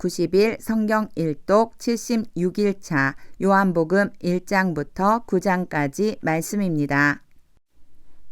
90일 성경 일독 76일차 요한복음 1장부터 9장까지 말씀입니다.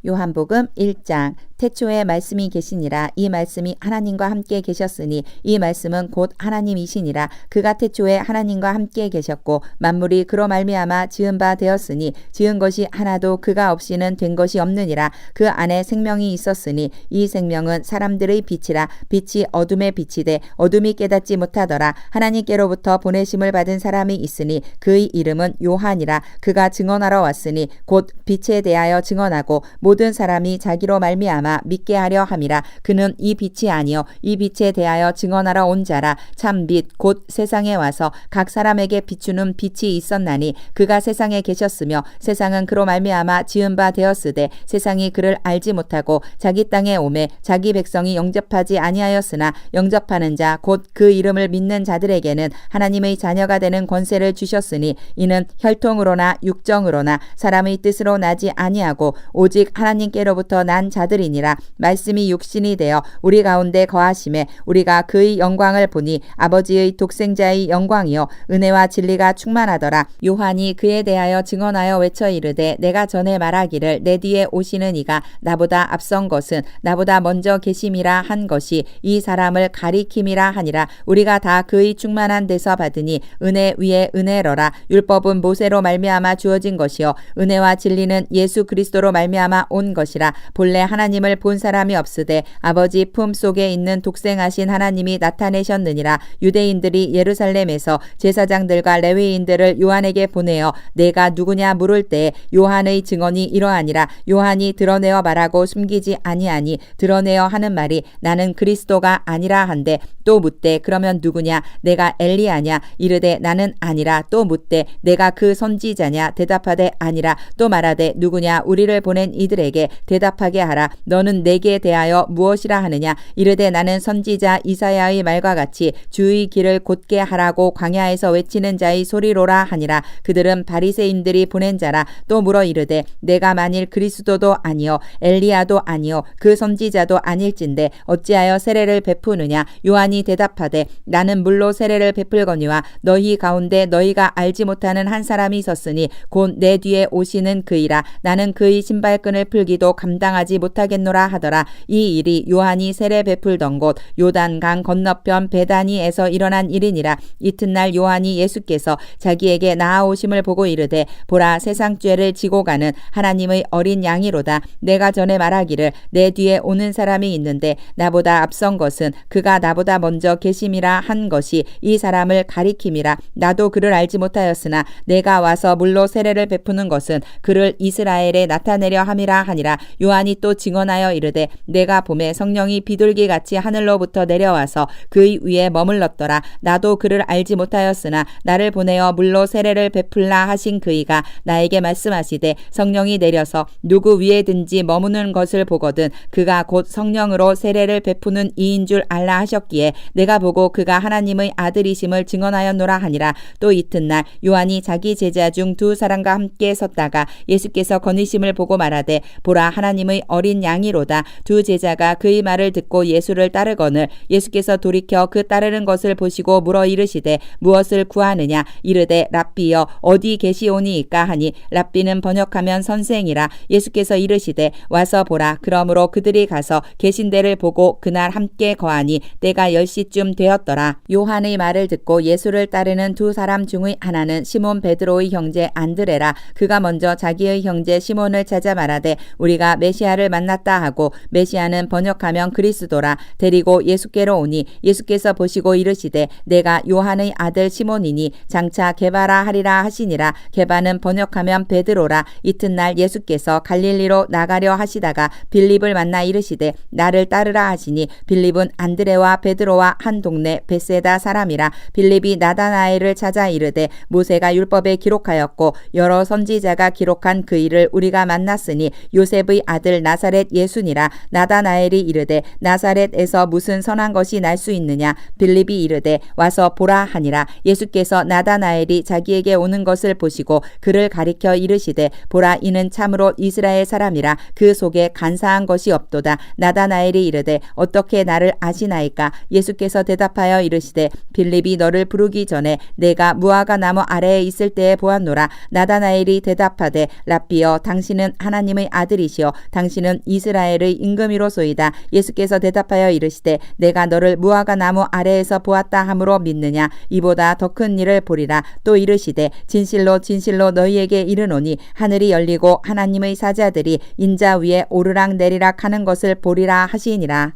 요한복음 1장 태초에 말씀이 계시니라. 이 말씀이 하나님과 함께 계셨으니 이 말씀은 곧 하나님이시니라. 그가 태초에 하나님과 함께 계셨고 만물이 그로 말미암아 지은 바 되었으니 지은 것이 하나도 그가 없이는 된 것이 없느니라. 그 안에 생명이 있었으니 이 생명은 사람들의 빛이라. 빛이 어둠에 비치되 어둠이 깨닫지 못하더라. 하나님께로부터 보내심을 받은 사람이 있으니 그의 이름은 요한이라. 그가 증언하러 왔으니 곧 빛에 대하여 증언하고 모든 사람이 자기로 말미암아 믿게 하려 함이라. 그는 이 빛이 아니요 이 빛에 대하여 증언하러 온 자라. 참 빛 곧 세상에 와서 각 사람에게 비추는 빛이 있었나니 그가 세상에 계셨으며 세상은 그로 말미암아 지은 바 되었으되 세상이 그를 알지 못하고 자기 땅에 오매 자기 백성이 영접하지 아니하였으나 영접하는 자 곧 그 이름을 믿는 자들에게는 하나님의 자녀가 되는 권세를 주셨으니 이는 혈통으로나 육정으로나 사람의 뜻으로 나지 아니하고 오직 하나님께로부터 난 자들이니라. 말씀이 육신이 되어 우리 가운데 거하심에 우리가 그의 영광을 보니 아버지의 독생자의 영광이요 은혜와 진리가 충만하더라. 요한이 그에 대하여 증언하여 외쳐 이르되 내가 전에 말하기를 내 뒤에 오시는 이가 나보다 앞선 것은 나보다 먼저 계심이라 한 것이 이 사람을 가리킴이라 하니라. 우리가 다 그의 충만한 데서 받으니 은혜 위에 은혜로라. 율법은 모세로 말미암아 주어진 것이요 은혜와 진리는 예수 그리스도로 말미암아 온 것이라. 본래 하나님을 본 사람이 없으되 아버지 품 속에 있는 독생하신 하나님이 나타내셨느니라. 유대인들이 예루살렘에서 제사장들과 레위인들을 요한에게 보내어 내가 누구냐 물을 때에 요한의 증언이 이러하니라. 요한이 드러내어 말하고 숨기지 아니하니 드러내어 하는 말이 나는 그리스도가 아니라 한데 또 묻되 그러면 누구냐 내가 엘리야냐 이르되 나는 아니라. 또 묻되 내가 그 선지자냐 대답하되 아니라. 또 말하되 누구냐 우리를 보낸 이들에게 대답하게 하라. 너는 내게 대하여 무엇이라 하느냐 이르되 나는 선지자 이사야의 말과 같이 주의 길을 곧게 하라고 광야에서 외치는 자의 소리로라 하니라. 그들은 바리새인들이 보낸 자라. 또 물어 이르되 내가 만일 그리스도도 아니요 엘리야도 아니요 그 선지자도 아닐진데 어찌하여 세례를 베푸느냐. 요한이 대답하되 나는 물로 세례를 베풀거니와 너희 가운데 너희가 알지 못하는 한 사람이 있었으니 곧 내 뒤에 오시는 그이라. 나는 그의 신발끈을 풀기도 감당하지 못하겠노라 하더라. 이 일이 요한이 세례 베풀던 곳 요단강 건너편 베다니에서 일어난 일이니라. 이튿날 요한이 예수께서 자기에게 나아오심을 보고 이르되 보라 세상 죄를 지고 가는 하나님의 어린 양이로다. 내가 전에 말하기를 내 뒤에 오는 사람이 있는데 나보다 앞선 것은 그가 나보다 먼저 계심이라 한 것이 이 사람을 가리킴이라. 나도 그를 알지 못하였으나 내가 와서 물로 세례를 베푸는 것은 그를 이스라엘에 나타내려 함이라 하니라. 요한이 또 증언하여 이르되 내가 봄에 성령이 비둘기같이 하늘로부터 내려와서 그의 위에 머물렀더라. 나도 그를 알지 못하였으나 나를 보내어 물로 세례를 베풀라 하신 그이가 나에게 말씀하시되 성령이 내려서 누구 위에든지 머무는 것을 보거든 그가 곧 성령으로 세례를 베푸는 이인 줄 알라 하셨기에 내가 보고 그가 하나님의 아들이심을 증언하였노라 하니라. 또 이튿날 요한이 자기 제자 중 두 사람과 함께 섰다가 예수께서 거니심을 보고 말하되 보라 하나님의 어린 양이로다. 두 제자가 그의 말을 듣고 예수를 따르거늘 예수께서 돌이켜 그 따르는 것을 보시고 물어 이르시되 무엇을 구하느냐 이르되 랍비여 어디 계시오니이까 하니 랍비는 번역하면 선생이라. 예수께서 이르시되 와서 보라. 그러므로 그들이 가서 계신 데를 보고 그날 함께 거하니 때가 10시쯤 되었더라. 요한의 말을 듣고 예수를 따르는 두 사람 중의 하나는 시몬 베드로의 형제 안드레라. 그가 먼저 자기의 형제 시몬을 찾아 말하되 우리가 메시아를 만났다 하고 메시아는 번역하면 그리스도라. 데리고 예수께로 오니 예수께서 보시고 이르시되 내가 요한의 아들 시몬이니 장차 게바라 하리라 하시니라. 게바는 번역하면 베드로라. 이튿날 예수께서 갈릴리로 나가려 하시다가 빌립을 만나 이르시되 나를 따르라 하시니 빌립은 안드레와 베드로와 한 동네 베세다 사람이라. 빌립이 나다나엘을 찾아 이르되 모세가 율법에 기록하였고 여러 선지자가 기록한 그 일을 우리가 만났으니 요셉의 아들 나사렛 예수니라. 나다나엘이 이르되 나사렛에서 무슨 선한 것이 날 수 있느냐. 빌립이 이르되 와서 보라 하니라. 예수께서 나다나엘이 자기에게 오는 것을 보시고 그를 가리켜 이르시되 보라, 이는 참으로 이스라엘 사람이라. 그 속에 간사한 것이 없도다. 나다나엘이 이르되 어떻게 나를 아시나이까. 예수께서 대답하여 이르시되 빌립이 너를 부르기 전에 내가 무화과 나무 아래에 있을 때에 보았노라. 나다나엘이 대답하되 랍비여, 당신은 하나님의 아들이시여 당신은 이스라엘의 임금이로소이다. 예수께서 대답하여 이르시되 내가 너를 무화과 나무 아래에서 보았다 함으로 믿느냐. 이보다 더 큰 일을 보리라. 또 이르시되 진실로 진실로 너희에게 이르노니 하늘이 열리고 하나님의 사자들이 인자 위에 오르락 내리락 하는 것을 보리라 하시니라.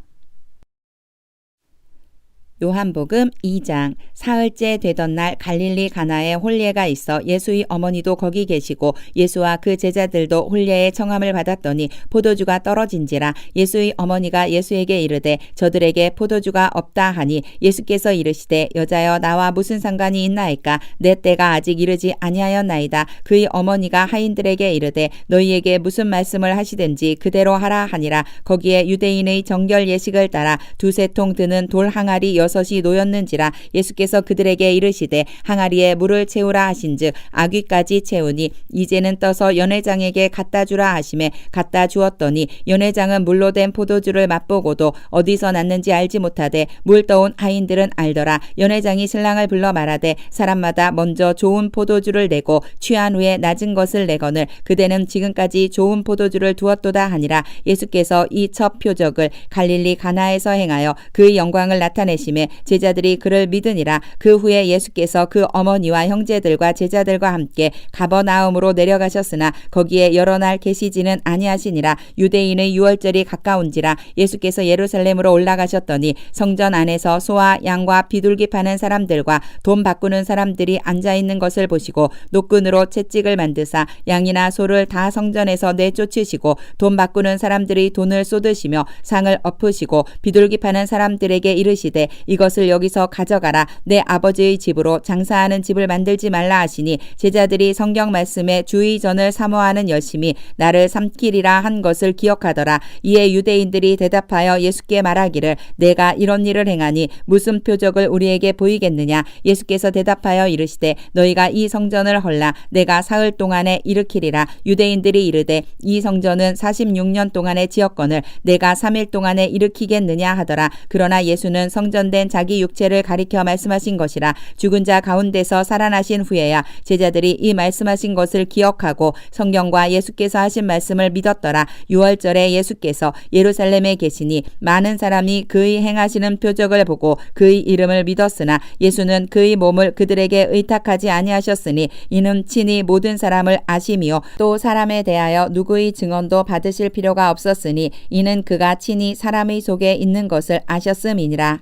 요한복음 2장. 사흘째 되던 날 갈릴리 가나에 혼례가 있어 예수의 어머니도 거기 계시고 예수와 그 제자들도 혼례의 청함을 받았더니 포도주가 떨어진지라. 예수의 어머니가 예수에게 이르되 저들에게 포도주가 없다 하니 예수께서 이르시되 여자여, 나와 무슨 상관이 있나이까. 내 때가 아직 이르지 아니하였나이다. 그의 어머니가 하인들에게 이르되 너희에게 무슨 말씀을 하시든지 그대로 하라 하니라. 거기에 유대인의 정결 예식을 따라 두세 통 드는 돌 항아리 6이 놓였는지라. 예수께서 그들에게 이르시되 항아리에 물을 채우라 하신즉 아귀까지 채우니 이제는 떠서 연회장에게 갖다 주라 하시매 갖다 주었더니 연회장은 물로 된 포도주를 맛보고도 어디서 났는지 알지 못하되 물 떠온 하인들은 알더라. 연회장이 신랑을 불러 말하되 사람마다 먼저 좋은 포도주를 내고 취한 후에 낮은 것을 내거늘 그대는 지금까지 좋은 포도주를 두었도다 하니라. 예수께서 이 첫 표적을 갈릴리 가나에서 행하여 그의 영광을 나타내시매 제자들이 그를 믿으니라. 그 후에 예수께서 그 어머니와 형제들과 제자들과 함께 가버나움으로 내려가셨으나 거기에 여러 날 계시지는 아니하시니라. 유대인의 유월절이 가까운지라. 예수께서 예루살렘으로 올라가셨더니 성전 안에서 소와 양과 비둘기 파는 사람들과 돈 바꾸는 사람들이 앉아있는 것을 보시고 노끈으로 채찍을 만드사 양이나 소를 다 성전에서 내쫓으시고 돈 바꾸는 사람들이 돈을 쏟으시며 상을 엎으시고 비둘기 파는 사람들에게 이르시되 이것을 여기서 가져가라. 내 아버지의 집으로 장사하는 집을 만들지 말라 하시니 제자들이 성경 말씀에 주의 전을 사모하는 열심히 나를 삼키리라 한 것을 기억하더라. 이에 유대인들이 대답하여 예수께 말하기를 내가 이런 일을 행하니 무슨 표적을 우리에게 보이겠느냐. 예수께서 대답하여 이르시되 너희가 이 성전을 헐라 내가 사흘 동안에 일으키리라. 유대인들이 이르되 이 성전은 46년 동안에 지었거늘 내가 3일 동안에 일으키겠느냐 하더라. 그러나 예수는 성전된 자기 육체를 가리켜 말씀하신 것이라. 죽은 자 가운데서 살아나신 후에야 제자들이 이 말씀하신 것을 기억하고 성경과 예수께서 하신 말씀을 믿었더라. 유월절에 예수께서 예루살렘에 계시니 많은 사람이 그의 행하시는 표적을 보고 그의 이름을 믿었으나 예수는 그의 몸을 그들에게 의탁하지 아니하셨으니 이는 친히 모든 사람을 아심이요 또 사람에 대하여 누구의 증언도 받으실 필요가 없었으니 이는 그가 친히 사람의 속에 있는 것을 아셨음이니라.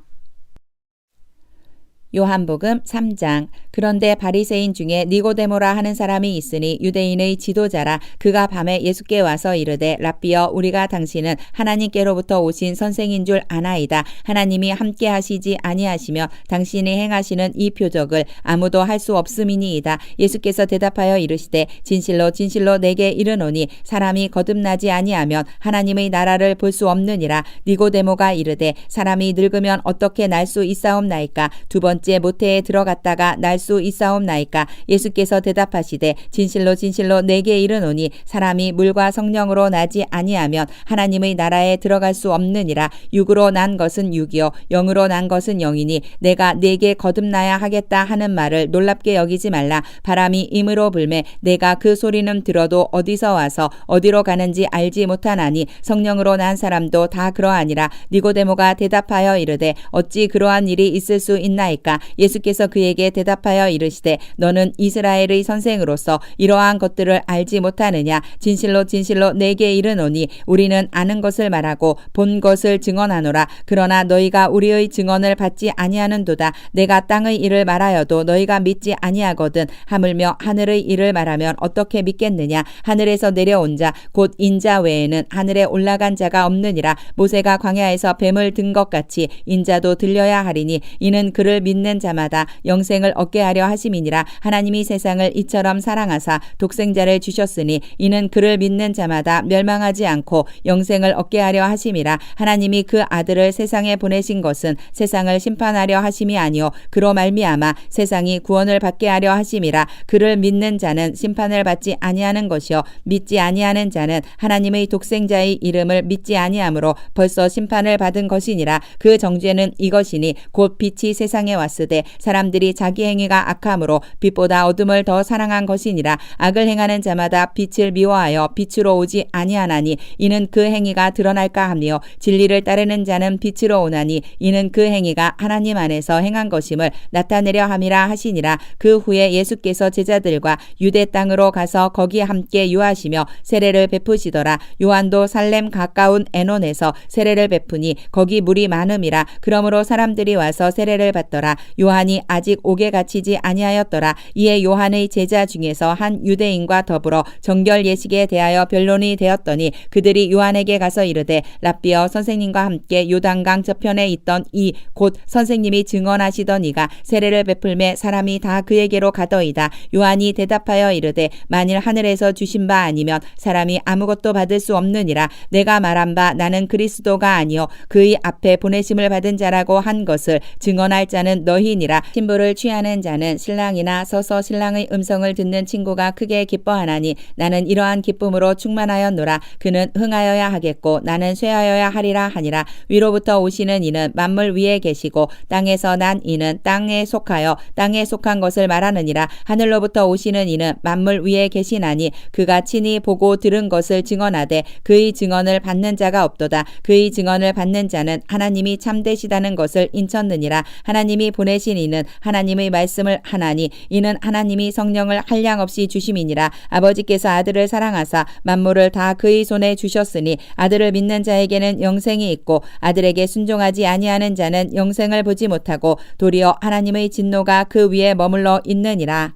요한복음 3장. 그런데 바리새인 중에 니고데모라 하는 사람이 있으니 유대인의 지도자라. 그가 밤에 예수께 와서 이르되 랍비여, 우리가 당신은 하나님께로부터 오신 선생인 줄 아나이다. 하나님이 함께 하시지 아니하시며 당신이 행하시는 이 표적을 아무도 할 수 없음이니이다. 예수께서 대답하여 이르시되 진실로 진실로 내게 이르노니 사람이 거듭나지 아니하면 하나님의 나라를 볼 수 없느니라. 니고데모가 이르되 사람이 늙으면 어떻게 날 수 있사옵나이까. 두 번째 모태에 들어갔다가 날 수 있사옵나이까. 예수께서 대답하시되 진실로 진실로 내게 이르노니 사람이 물과 성령으로 나지 아니하면 하나님의 나라에 들어갈 수 없느니라. 육으로 난 것은 육이요 영으로 난 것은 영이니 내가 네게 거듭나야 하겠다 하는 말을 놀랍게 여기지 말라. 바람이 임으로 불매 내가 그 소리는 들어도 어디서 와서 어디로 가는지 알지 못하나니 성령으로 난 사람도 다 그러하니라. 니고데모가 대답하여 이르되 어찌 그러한 일이 있을 수 있나이까. 예수께서 그에게 대답하여 이르시되 너는 이스라엘의 선생으로서 이러한 것들을 알지 못하느냐. 진실로 진실로 내게 이르노니 우리는 아는 것을 말하고 본 것을 증언하노라. 그러나 너희가 우리의 증언을 받지 아니하는도다. 내가 땅의 일을 말하여도 너희가 믿지 아니하거든. 하물며 하늘의 일을 말하면 어떻게 믿겠느냐. 하늘에서 내려온 자 곧 인자 외에는 하늘에 올라간 자가 없느니라. 모세가 광야에서 뱀을 든 것 같이 인자도 들려야 하리니 이는 그를 믿는 믿는 자마다 영생을 얻게 하려 하심이니라. 하나님이 세상을 이처럼 사랑하사 독생자를 주셨으니 이는 그를 믿는 자마다 멸망하지 않고 영생을 얻게 하려 하심이라. 하나님이 그 아들을 세상에 보내신 것은 세상을 심판하려 하심이 아니요 그로 말미암아 세상이 구원을 받게 하려 하심이라. 그를 믿는 자는 심판을 받지 아니하는 것이요 믿지 아니하는 자는 하나님의 독생자의 이름을 믿지 아니하므로 벌써 심판을 받은 것이니라. 그 정죄는 이것이니 곧 빛이 세상에 왔으되 사람들이 자기 행위가 악함으로 빛보다 어둠을 더 사랑한 것이니라. 악을 행하는 자마다 빛을 미워하여 빛으로 오지 아니하나니 이는 그 행위가 드러날까 하며 진리를 따르는 자는 빛으로 오나니 이는 그 행위가 하나님 안에서 행한 것임을 나타내려 함이라 하시니라. 그 후에 예수께서 제자들과 유대 땅으로 가서 거기 함께 유하시며 세례를 베푸시더라. 요한도 살렘 가까운 에논에서 세례를 베푸니 거기 물이 많음이라. 그러므로 사람들이 와서 세례를 받더라. 요한이 아직 옥에 갇히지 아니하였더라. 이에 요한의 제자 중에서 한 유대인과 더불어 정결 예식에 대하여 변론이 되었더니 그들이 요한에게 가서 이르되 랍비여 선생님과 함께 요단강 저편에 있던 이 곧 선생님이 증언하시던 이가 세례를 베풀매 사람이 다 그에게로 가더이다. 요한이 대답하여 이르되 만일 하늘에서 주신 바 아니면 사람이 아무것도 받을 수 없느니라. 내가 말한 바 나는 그리스도가 아니요 그의 앞에 보내심을 받은 자라고 한 것을 증언할 자는 너희니라. 신부를 취하는 자는 신랑이나 서서 신랑의 음성을 듣는 친구가 크게 기뻐하나니 나는 이러한 기쁨으로 충만하였노라. 그는 흥하여야 하겠고 나는 쇠하여야 하리라 하니라. 위로부터 오시는 이는 만물 위에 계시고 땅에서 난 이는 땅에 속하여 땅에 속한 것을 말하느니라. 하늘로부터 오시는 이는 만물 위에 계시나니 그가 친히 보고 들은 것을 증언하되 그의 증언을 받는 자가 없도다. 그의 증언을 받는 자는 하나님이 참되시다는 것을 인쳤느니라. 하나님이 보내신 이는 하나님의 말씀을 하나니 이는 하나님이 성령을 한량없이 주심이니라. 아버지께서 아들을 사랑하사 만물을 다 그의 손에 주셨으니 아들을 믿는 자에게는 영생이 있고 아들에게 순종하지 아니하는 자는 영생을 보지 못하고 도리어 하나님의 진노가 그 위에 머물러 있느니라.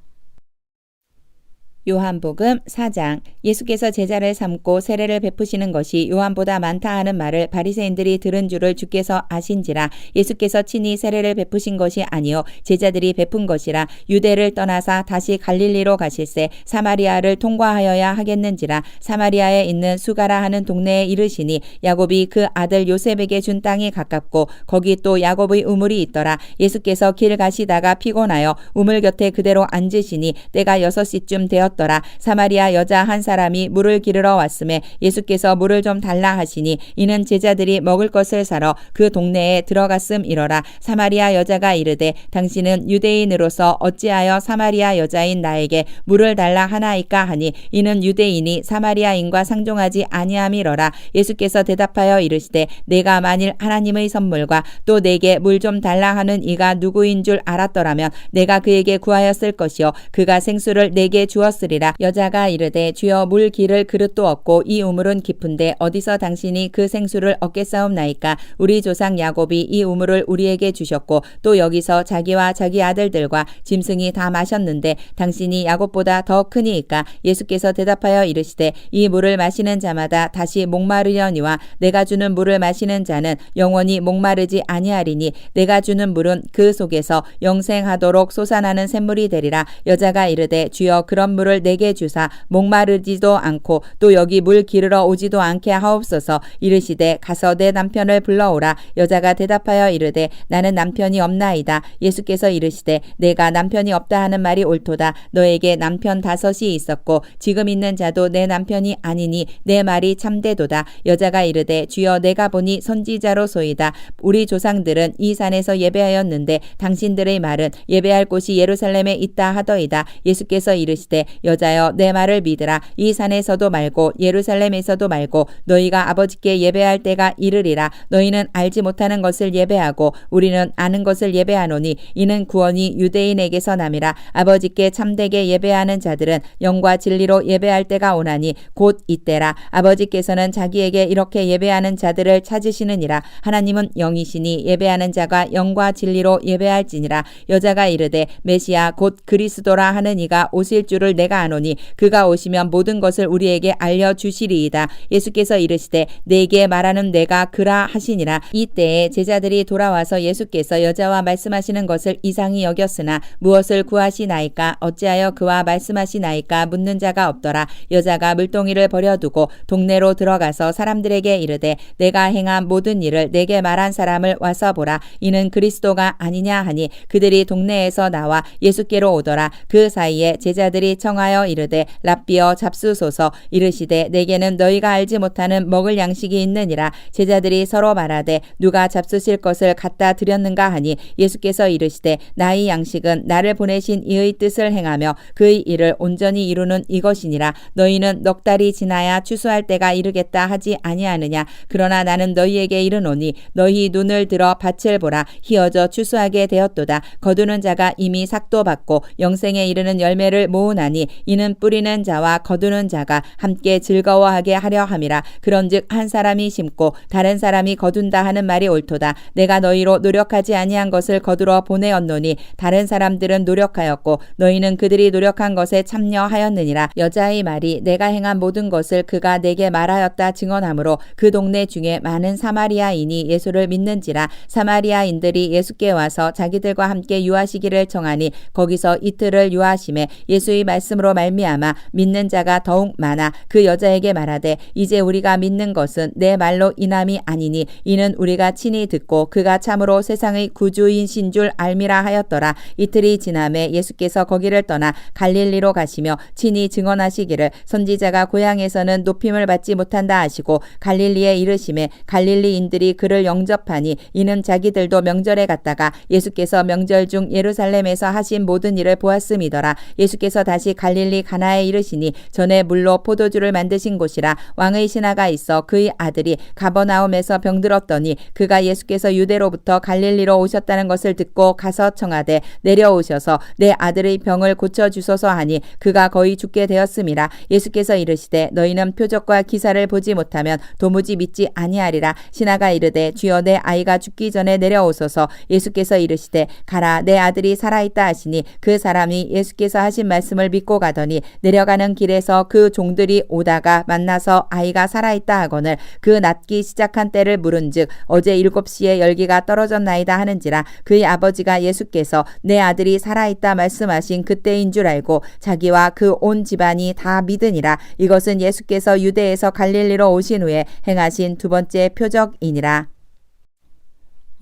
요한복음 4장. 예수께서 제자를 삼고 세례를 베푸시는 것이 요한보다 많다 하는 말을 바리새인들이 들은 줄을 주께서 아신지라. 예수께서 친히 세례를 베푸신 것이 아니요 제자들이 베푼 것이라. 유대를 떠나사 다시 갈릴리로 가실새 사마리아를 통과하여야 하겠는지라. 사마리아에 있는 수가라 하는 동네에 이르시니 야곱이 그 아들 요셉에게 준 땅이 가깝고 거기 또 야곱의 우물이 있더라. 예수께서 길 가시다가 피곤하여 우물 곁에 그대로 앉으시니 때가 6시쯤 되었더라. 사마리아 여자 한 사람이 물을 기르러 왔음에 예수께서 물을 좀 달라 하시니 이는 제자들이 먹을 것을 사러 그 동네에 들어갔음이러라. 사마리아 여자가 이르되 당신은 유대인으로서 어찌하여 사마리아 여자인 나에게 물을 달라 하나이까 하니 이는 유대인이 사마리아인과 상종하지 아니함이러라. 예수께서 대답하여 이르시되 내가 만일 하나님의 선물과 또 내게 물 좀 달라 하는 이가 누구인 줄 알았더라면 내가 그에게 구하였을 것이요 그가 생수를 내게 주었으리라. 여자가 이르되 주여 물 기를 그릇도 없고 이 우물은 깊은데 어디서 당신이 그 생수를 얻겠사옵나이까. 우리 조상 야곱이 이 우물을 우리에게 주셨고 또 여기서 자기와 자기 아들들과 짐승이 다 마셨는데 당신이 야곱보다 더 크니이까. 예수께서 대답하여 이르시되 이 물을 마시는 자마다 다시 목마르려니와 내가 주는 물을 마시는 자는 영원히 목마르지 아니하리니 내가 주는 물은 그 속에서 영생하도록 솟아나는 샘물이 되리라. 여자가 이르되 주여 그런 물을 내게 주사 목마르지도 않고 또 여기 물 기르러 오지도 않게 하옵소서. 이르시되 가서 내 남편을 불러오라. 여자가 대답하여 이르되 나는 남편이 없나이다. 예수께서 이르시되 내가 남편이 없다 하는 말이 옳도다. 너에게 남편 5이 있었고 지금 있는 자도 내 남편이 아니니 내 말이 참되도다. 여자가 이르되 주여 내가 보니 선지자로소이다. 우리 조상들은 이 산에서 예배하였는데 당신들의 말은 예배할 곳이 예루살렘에 있다 하더이다. 예수께서 이르시되 여자여 내 말을 믿으라. 이 산에서도 말고 예루살렘에서도 말고 너희가 아버지께 예배할 때가 이르리라. 너희는 알지 못하는 것을 예배하고 우리는 아는 것을 예배하노니 이는 구원이 유대인에게서 남이라. 아버지께 참되게 예배하는 자들은 영과 진리로 예배할 때가 오나니 곧 이때라. 아버지께서는 자기에게 이렇게 예배하는 자들을 찾으시느니라. 하나님은 영이시니 예배하는 자가 영과 진리로 예배할지니라. 여자가 이르되 메시아 곧 그리스도라 하는 이가 오실 줄을 내가 내가 아노니 그가 오시면 모든 것을 우리에게 알려주시리이다. 예수께서 이르시되 내게 말하는 내가 그라 하시니라. 이때에 제자들이 돌아와서 예수께서 여자와 말씀하시는 것을 이상히 여겼으나 무엇을 구하시나이까 어찌하여 그와 말씀하시나이까 묻는 자가 없더라. 여자가 물동이를 버려두고 동네로 들어가서 사람들에게 이르되 내가 행한 모든 일을 내게 말한 사람을 와서 보라. 이는 그리스도가 아니냐 하니 그들이 동네에서 나와 예수께로 오더라. 그 사이에 제자들이 청하여 이르되 랍비여 잡수소서. 이르시되 내게는 너희가 알지 못하는 먹을 양식이 있느니라. 제자들이 서로 말하되 누가 잡수실 것을 갖다 드렸는가 하니 예수께서 이르시되 나의 양식은 나를 보내신 이의 뜻을 행하며 그의 일을 온전히 이루는 이것이니라. 너희는 넉 달이 지나야 추수할 때가 이르겠다 하지 아니하느냐. 그러나 나는 너희에게 이르노니 너희 눈을 들어 밭을 보라. 희어져 추수하게 되었도다. 거두는 자가 이미 삭도 받고 영생에 이르는 열매를 모으나니 이는 뿌리는 자와 거두는 자가 함께 즐거워하게 하려 함이라. 그런즉 한 사람이 심고 다른 사람이 거둔다 하는 말이 옳도다. 내가 너희로 노력하지 아니한 것을 거두러 보내었노니 다른 사람들은 노력하였고 너희는 그들이 노력한 것에 참여하였느니라. 여자의 말이 내가 행한 모든 것을 그가 내게 말하였다 증언하므로 그 동네 중에 많은 사마리아인이 예수를 믿는지라. 사마리아인들이 예수께 와서 자기들과 함께 유하시기를 청하니 거기서 이틀을 유하심에 예수의 말씀으로 말미암아 믿는 자가 더욱 많아 그 여자에게 말하되 이제 우리가 믿는 것은 내 말로 인함이 아니니 이는 우리가 친히 듣고 그가 참으로 세상의 구주이신 줄 알미라 하였더라. 이틀이 지남에 예수께서 거기를 떠나 갈릴리로 가시며 친히 증언하시기를 선지자가 고향에서는 높임을 받지 못한다 하시고 갈릴리에 이르심에 갈릴리인들이 그를 영접하니 이는 자기들도 명절에 갔다가 예수께서 명절 중 예루살렘에서 하신 모든 일을 보았음이더라. 예수께서 다시 갈릴리 가나에 이르시니 전에 물로 포도주를 만드신 곳이라. 왕의 신하가 있어 그의 아들이 가버나움에서 병들었더니 그가 예수께서 유대로부터 갈릴리로 오셨다는 것을 듣고 가서 청하되 내려오셔서 내 아들의 병을 고쳐주소서 하니 그가 거의 죽게 되었음이라. 예수께서 이르시되 너희는 표적과 기사를 보지 못하면 도무지 믿지 아니하리라. 신하가 이르되 주여 내 아이가 죽기 전에 내려오소서. 예수께서 이르시되 가라 내 아들이 살아있다 하시니 그 사람이 예수께서 하신 말씀을 믿고 가더니 내려가는 길에서 그 종들이 오다가 만나서 아이가 살아있다 하거늘 그 낫기 시작한 때를 물은즉 어제 7시에 열기가 떨어졌나이다 하는지라. 그의 아버지가 예수께서 내 아들이 살아있다 말씀하신 그때인 줄 알고 자기와 그 온 집안이 다 믿으니라. 이것은 예수께서 유대에서 갈릴리로 오신 후에 행하신 두 번째 표적이니라.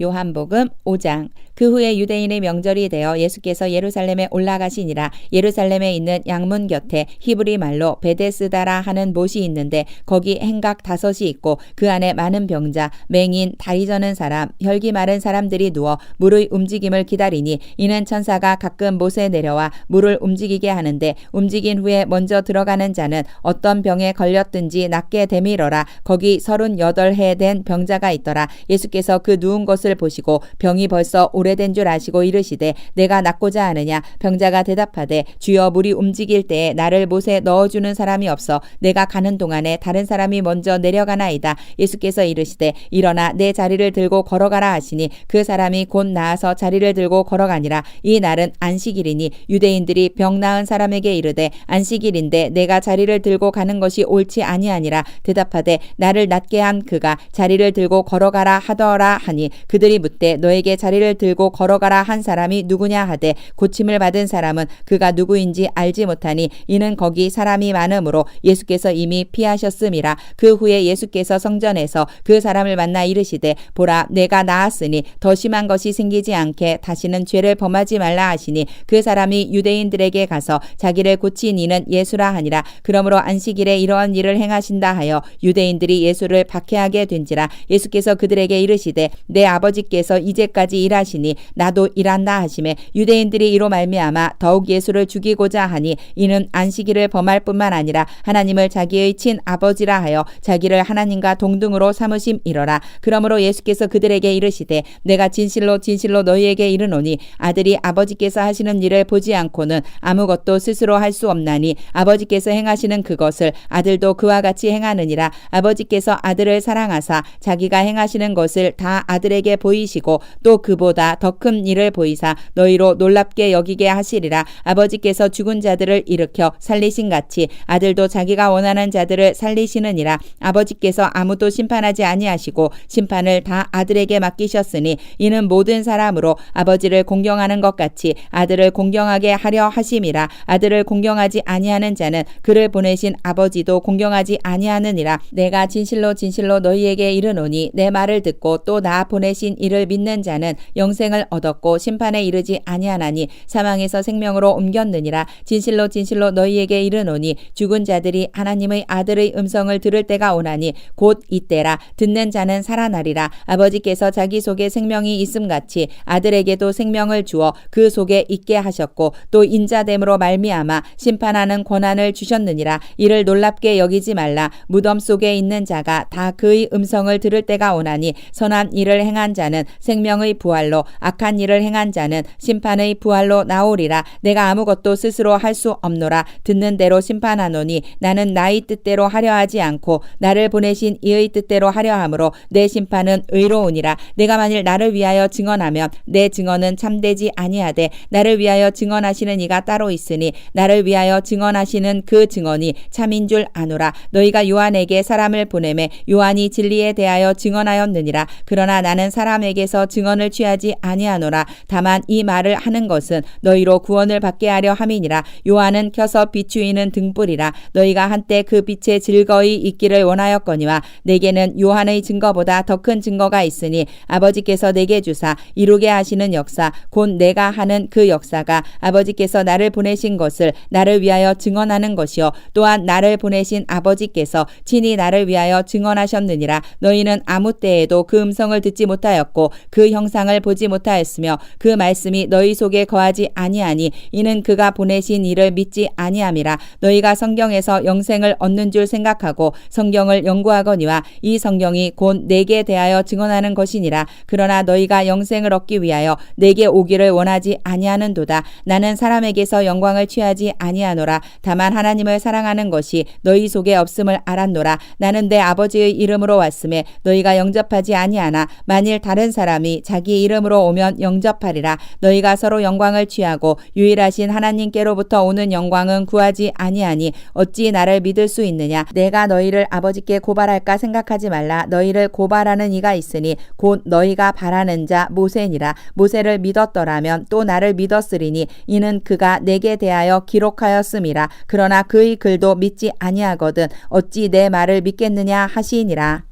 요한복음 5장. 그 후에 유대인의 명절이 되어 예수께서 예루살렘에 올라가시니라. 예루살렘에 있는 양문 곁에 히브리 말로 베데스다라 하는 못이 있는데 거기 행각 5이 있고 그 안에 많은 병자, 맹인, 다리 저는 사람, 혈기 마른 사람들이 누워 물의 움직임을 기다리니 이는 천사가 가끔 못에 내려와 물을 움직이게 하는데 움직인 후에 먼저 들어가는 자는 어떤 병에 걸렸든지 낫게 되밀어라. 거기 38해 된 병자가 있더라. 예수께서 그 누운 것을 보시고 병이 벌써 오래된 줄 아시고 이르시되 내가 낫고자 하느냐. 병자가 대답하되 주여 물이 움직일 때에 나를 못에 넣어주는 사람이 없어 내가 가는 동안에 다른 사람이 먼저 내려가나이다. 예수께서 이르시되 일어나 내 자리를 들고 걸어가라 하시니 그 사람이 곧 나아서 자리를 들고 걸어가니라. 이 날은 안식일이니 유대인들이 병 나은 사람에게 이르되 안식일인데 내가 자리를 들고 가는 것이 옳지 아니하니라. 대답하되 나를 낫게 한 그가 자리를 들고 걸어가라 하더라 하니 그들이 묻되 너에게 자리를 들고 걸어가라 한 사람이 누구냐 하되 고침을 받은 사람은 그가 누구인지 알지 못하니 이는 거기 사람이 많으므로 예수께서 이미 피하셨음이라. 그 후에 예수께서 성전에서 그 사람을 만나 이르시되 보라 내가 나았으니 더 심한 것이 생기지 않게 다시는 죄를 범하지 말라 하시니 그 사람이 유대인들에게 가서 자기를 고친 이는 예수라 하니라. 그러므로 안식일에 이러한 일을 행하신다 하여 유대인들이 예수를 박해하게 된지라. 예수께서 그들에게 이르시되 내 아버지께서 이제까지 일하시니 나도 일한다 하시매 유대인들이 이로 말미암아 더욱 예수를 죽이고자 하니 이는 안식일을 범할 뿐만 아니라 하나님을 자기의 친아버지라 하여 자기를 하나님과 동등으로 삼으심이러라. 그러므로 예수께서 그들에게 이르시되 내가 진실로 진실로 너희에게 이르노니 아들이 아버지께서 하시는 일을 보지 않고는 아무것도 스스로 할 수 없나니 아버지께서 행하시는 그것을 아들도 그와 같이 행하느니라. 아버지께서 아들을 사랑하사 자기가 행하시는 것을 다 아들에게 보이시고 또 그보다 일보다 더 큰 일을 보이사 너희로 놀랍게 여기게 하시리라. 아버지께서 죽은 자들을 일으켜 살리신 같이 아들도 자기가 원하는 자들을 살리시느니라. 아버지께서 아무도 심판하지 아니하시고 심판을 다 아들에게 맡기셨으니 이는 모든 사람으로 아버지를 공경하는 것 같이 아들을 공경하게 하려 하심이라. 아들을 공경하지 아니하는 자는 그를 보내신 아버지도 공경하지 아니하느니라. 내가 진실로 진실로 너희에게 이르노니 내 말을 듣고 또 나 보내신 이를 믿는 자는 영생을 얻었고 심판에 이르지 아니하나니 사망에서 생명으로 옮겼느니라. 진실로 진실로 너희에게 이르노니 죽은 자들이 하나님의 아들의 음성을 들을 때가 오나니 곧 이때라. 듣는 자는 살아나리라. 아버지께서 자기 속에 생명이 있음같이 아들에게도 생명을 주어 그 속에 있게 하셨고 또 인자됨으로 말미암아 심판하는 권한을 주셨느니라. 이를 놀랍게 여기지 말라. 무덤 속에 있는 자가 다 그의 음성을 들을 때가 오나니 선한 일을 행한 자는 생명의 부활로 악한 일을 행한 자는 심판의 부활로 나오리라. 내가 아무것도 스스로 할 수 없노라. 듣는 대로 심판하노니 나는 나의 뜻대로 하려 하지 않고 나를 보내신 이의 뜻대로 하려 함으로 내 심판은 의로우니라. 내가 만일 나를 위하여 증언하면 내 증언은 참되지 아니하되 나를 위하여 증언하시는 이가 따로 있으니 나를 위하여 증언하시는 그 증언이 참인 줄 아노라. 너희가 요한에게 사람을 보내매 요한이 진리에 대하여 증언하였느니라. 그러나 나는 사람에게서 증언을 취하지 아니하노라. 다만 이 말을 하는 것은 너희로 구원을 받게 하려 함이니라. 요한은 켜서 비추이는 등불이라. 너희가 한때 그 빛에 즐거이 있기를 원하였거니와 내게는 요한의 증거보다 더 큰 증거가 있으니 아버지께서 내게 주사 이루게 하시는 역사 곧 내가 하는 그 역사가 아버지께서 나를 보내신 것을 나를 위하여 증언하는 것이요 또한 나를 보내신 아버지께서 친히 나를 위하여 증언하셨느니라. 너희는 아무 때에도 그 음성을 듣지 못하였고 그 형상을 보지 못하였으며 그 말씀이 너희 속에 거하지 아니하니 이는 그가 보내신 이를 믿지 아니함이라. 너희가 성경에서 영생을 얻는 줄 생각하고 성경을 연구하거니와 이 성경이 곧 내게 대하여 증언하는 것이니라. 그러나 너희가 영생을 얻기 위하여 내게 오기를 원하지 아니하는도다. 나는 사람에게서 영광을 취하지 아니하노라. 다만 하나님을 사랑하는 것이 너희 속에 없음을 알았노라. 나는 내 아버지의 이름으로 왔음에 너희가 영접하지 아니하나 만일 다른 사람이 자기 이름으로 오면 영접하리라. 너희가 서로 영광을 취하고 유일하신 하나님께로부터 오는 영광은 구하지 아니하니 어찌 나를 믿을 수 있느냐. 내가 너희를 아버지께 고발할까 생각하지 말라. 너희를 고발하는 이가 있으니 곧 너희가 바라는 자 모세니라. 모세를 믿었더라면 또 나를 믿었으리니 이는 그가 내게 대하여 기록하였음이라. 그러나 그의 글도 믿지 아니하거든 어찌 내 말을 믿겠느냐 하시니라.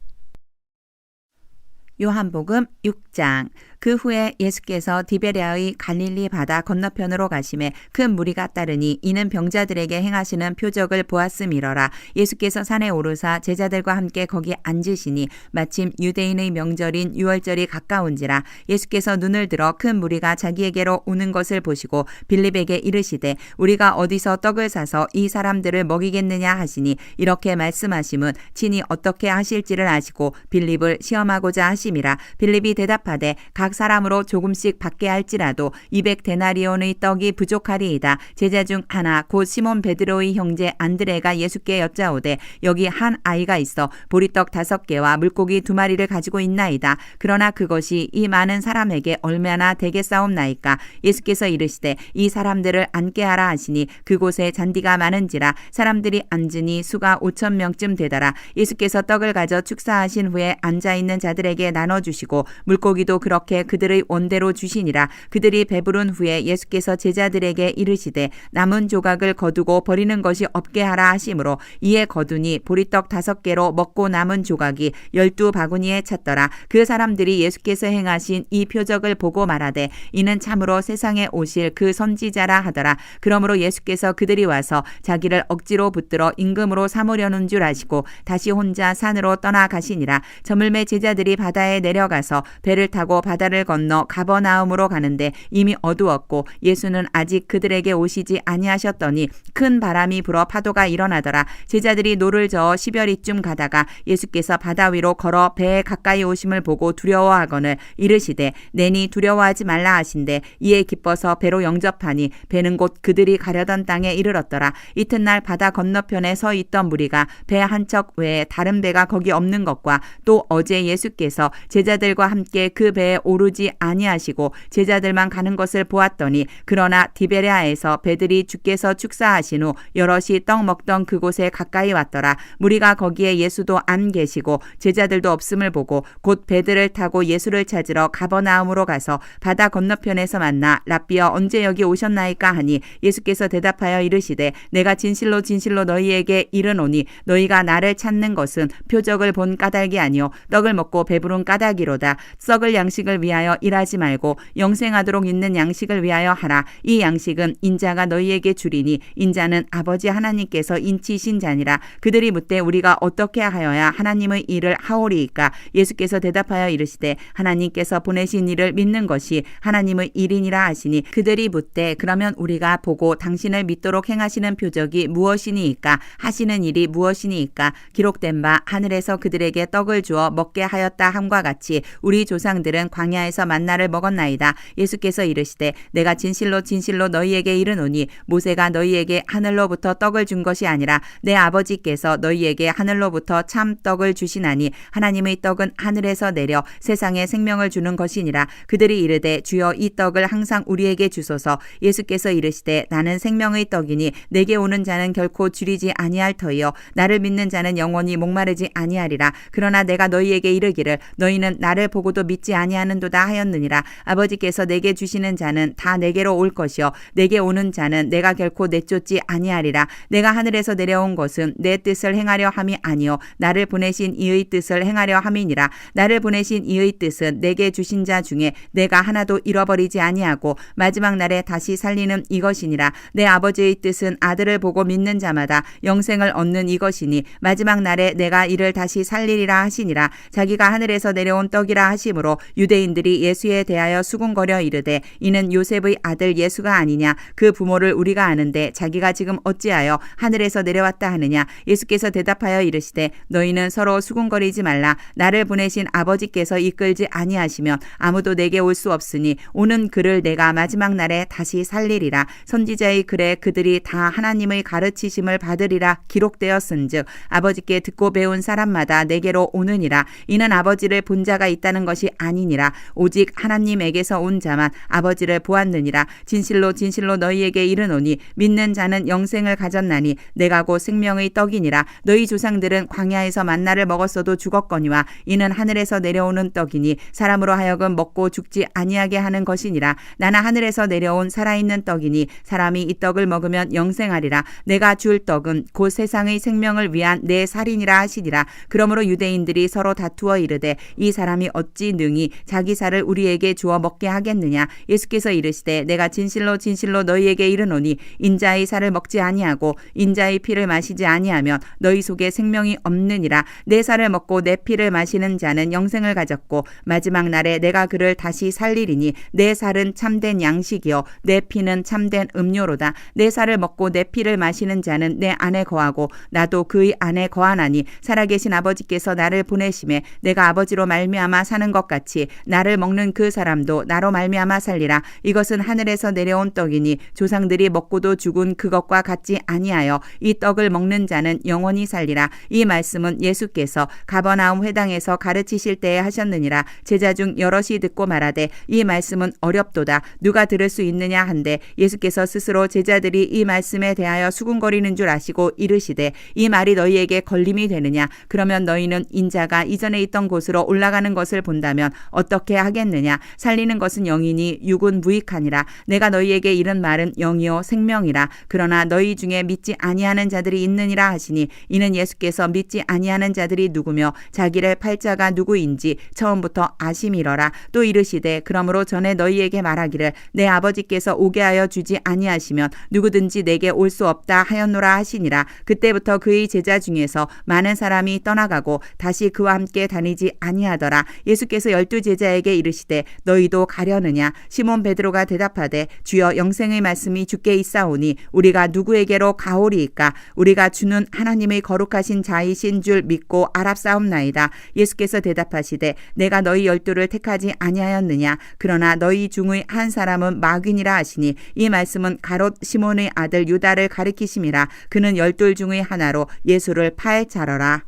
요한복음 6장. 그 후에 예수께서 디베랴의 갈릴리 바다 건너편으로 가심에 큰 무리가 따르니 이는 병자들에게 행하시는 표적을 보았음이러라. 예수께서 산에 오르사 제자들과 함께 거기 앉으시니 마침 유대인의 명절인 유월절이 가까운지라. 예수께서 눈을 들어 큰 무리가 자기에게로 오는 것을 보시고 빌립에게 이르시되 우리가 어디서 떡을 사서 이 사람들을 먹이겠느냐 하시니 이렇게 말씀하심은 친히 어떻게 하실지를 아시고 빌립을 시험하고자 하심이라. 빌립이 대답하되 각 사람으로 조금씩 받게 할지라도 200데나리온의 떡이 부족하리이다. 제자 중 하나 곧 시몬 베드로의 형제 안드레가 예수께 여짜오되 여기 한 아이가 있어 보리떡 5개와 물고기 2마리를 가지고 있나이다. 그러나 그것이 이 많은 사람에게 얼마나 되겠사옵나이까. 예수께서 이르시되 이 사람들을 앉게 하라 하시니 그곳에 잔디가 많은지라 사람들이 앉으니 수가 5,000명쯤 되더라. 예수께서 떡을 가져 축사하신 후에 앉아있는 자들에게 나눠주시고 물고기도 그렇게 그들의 원대로 주시니라. 그들이 배부른 후에 예수께서 제자들에게 이르시되 남은 조각을 거두고 버리는 것이 없게 하라 하심으로 이에 거두니 보리떡 5개로 먹고 남은 조각이 12바구니에 찼더라. 그 사람들이 예수께서 행하신 이 표적을 보고 말하되 이는 참으로 세상에 오실 그 선지자라 하더라. 그러므로 예수께서 그들이 와서 자기를 억지로 붙들어 임금으로 삼으려는 줄 아시고 다시 혼자 산으로 떠나가시니라. 저물매 제자들이 바다에 내려가서 배를 타고 바다를 건너 가버나움으로 가는데 이미 어두웠고 예수는 아직 그들에게 오시지 아니하셨더니 큰 바람이 불어 파도가 일어나더라. 제자들이 노를 저어 10여리쯤 가다가 예수께서 바다 위로 걸어 배에 가까이 오심을 보고 두려워하거늘 이르시되 내니 두려워하지 말라 하신대 이에 기뻐서 배로 영접하니 배는 곧 그들이 가려던 땅에 이르렀더라. 이튿날 바다 건너편에 서 있던 무리가 배 한 척 외에 다른 배가 거기 없는 것과 또 어제 예수께서 제자들과 함께 그 배에 오르지 아니하시고 제자들만 가는 것을 보았더니 그러나 디베랴에서 배들이 주께서 축사하신 후 여럿이 떡 먹던 그곳에 가까이 왔더라. 무리가 거기에 예수도 안 계시고 제자들도 없음을 보고 곧 배들을 타고 예수를 찾으러 가버나움으로 가서 바다 건너편에서 만나 랍비여 언제 여기 오셨나이까 하니 예수께서 대답하여 이르시되 내가 진실로 진실로 너희에게 이르노니 너희가 나를 찾는 것은 표적을 본 까닭이 아니요 떡을 먹고 배부른 까닭이로다. 썩을 양식을 위하여 일하지 말고 영생하도록 있는 양식을 위하여 하라. 이 양식은 인자가 너희에게 주리니 인자는 아버지 하나님께서 인치신 자니라. 그들이 묻되 우리가 어떻게 하여야 하나님의 일을 하오리이까? 예수께서 대답하여 이르시되 하나님께서 보내신 이를 믿는 것이 하나님의 일이니라 하시니 그들이 묻되 그러면 우리가 보고 당신을 믿도록 행하시는 표적이 무엇이니이까? 하시는 일이 무엇이니이까? 기록된 바 하늘에서 그들에게 떡을 주어 먹게 하였다 함과 같이 우리 조상들은 광야에서 만나를 먹었나이다. 예수께서 이르시되 내가 진실로 진실로 너희에게 이르노니 모세가 너희에게 하늘로부터 떡을 준 것이 아니라 내 아버지께서 너희에게 하늘로부터 참 떡을 주시나니 하나님의 떡은 하늘에서 내려 세상에 생명을 주는 것이니라. 그들이 이르되 주여 이 떡을 항상 우리에게 주소서. 예수께서 이르시되 나는 생명의 떡이니 내게 오는 자는 결코 줄이지 아니할 터이요 나를 믿는 자는 영원히 목마르지 아니하리라. 그러나 내가 너희에게 이르기를 너희는 나를 보고도 믿지 아니하는도다 하였느니라. 아버지께서 내게 주시는 자는 다 내게로 올 것이요 내게 오는 자는 내가 결코 내쫓지 아니하리라. 내가 하늘에서 내려온 것은 내 뜻을 행하려 함이 아니요 나를 보내신 이의 뜻을 행하려 함이니라. 나를 보내신 이의 뜻은 내게 주신 자 중에 내가 하나도 잃어버리지 아니하고 마지막 날에 다시 살리는 이것이니라. 내 아버지의 뜻은 아들을 보고 믿는 자마다 영생을 얻는 이것이니 마지막 날에 내가 이를 다시 살리리라 하시니라. 자기가 하늘에서 내려온 떡이라 하심으로 유대인들이 예수에 대하여 수군거려 이르되 이는 요셉의 아들 예수가 아니냐? 그 부모를 우리가 아는데 자기가 지금 어찌하여 하늘에서 내려왔다 하느냐? 예수께서 대답하여 이르시되 너희는 서로 수군거리지 말라. 나를 보내신 아버지께서 이끌지 아니하시면 아무도 내게 올 수 없으니 오는 그를 내가 마지막 날에 다시 살리리라. 선지자의 글에 그들이 다 하나님의 가르치심을 받으리라 기록되었은즉 아버지께 듣고 배운 사람마다 내게로 오느니라. 이는 아버지를 본 자가 있다는 것이 아니니라. 오직 하나님에게서 온 자만 아버지를 보았느니라. 진실로 진실로 너희에게 이르노니 믿는 자는 영생을 가졌나니 내가 곧 생명의 떡이니라. 너희 조상들은 광야에서 만나를 먹었어도 죽었거니와 이는 하늘에서 내려오는 떡이니 사람으로 하여금 먹고 죽지 아니하게 하는 것이니라. 나는 하늘에서 내려온 살아있는 떡이니 사람이 이 떡을 먹으면 영생하리라. 내가 줄 떡은 곧 세상의 생명을 위한 내 살이니라 하시니라. 그러므로 유대인들이 서로 다투어 이르되 이 사람이 어찌 능히 자기 살을 우리에게 주어 먹게 하겠느냐? 예수께서 이르시되 내가 진실로 진실로 너희에게 이르노니 인자의 살을 먹지 아니하고 인자의 피를 마시지 아니하면 너희 속에 생명이 없느니라. 내 살을 먹고 내 피를 마시는 자는 영생을 가졌고 마지막 날에 내가 그를 다시 살리리니 내 살은 참된 양식이요 내 피는 참된 음료로다. 내 살을 먹고 내 피를 마시는 자는 내 안에 거하고 나도 그의 안에 거하나니 살아계신 아버지께서 나를 보내심에 내가 아버지로 말미암아 사는 것 같이 나를 먹는 그 사람도 나로 말미암아 살리라. 이것은 하늘에서 내려온 떡이니 조상들이 먹고도 죽은 그것과 같지 아니하여 이 떡을 먹는 자는 영원히 살리라. 이 말씀은 예수께서 가버나움 회당에서 가르치실 때에 하셨느니라. 제자 중 여럿이 듣고 말하되 이 말씀은 어렵도다. 누가 들을 수 있느냐 한데 예수께서 스스로 제자들이 이 말씀에 대하여 수군거리는 줄 아시고 이르시되 이 말이 너희에게 걸림이 되느냐? 그러면 너희는 인자가 이전에 있던 곳으로 올라가는 것을 본다면 어떻게 하겠느냐? 살리는 것은 영이니 육은 무익하니라. 내가 너희에게 이른 말은 영이요 생명이라. 그러나 너희 중에 믿지 아니하는 자들이 있느니라 하시니 이는 예수께서 믿지 아니하는 자들이 누구며 자기를 팔 자가 누구인지 처음부터 아심이러라. 또 이르시되 그러므로 전에 너희에게 말하기를 내 아버지께서 오게 하여 주지 아니하시면 누구든지 내게 올 수 없다 하였노라 하시니라. 그때부터 그의 제자 중에서 많은 사람이 떠나가고 다시 그와 함께 다니지 아니하더라. 예수께서 12 제자에게 이르시되 너희도 가려느냐? 시몬 베드로가 대답하되 주여 영생의 말씀이 주께 있사오니 우리가 누구에게로 가오리이까? 우리가 주는 하나님의 거룩하신 자이신 줄 믿고 알았사옵나이다. 예수께서 대답하시되 내가 너희 12를 택하지 아니하였느냐? 그러나 너희 중의 한 사람은 마귀니라 하시니 이 말씀은 가롯 시몬의 아들 유다를 가리키심이라. 그는 12 중의 하나로 예수를 팔 자러라.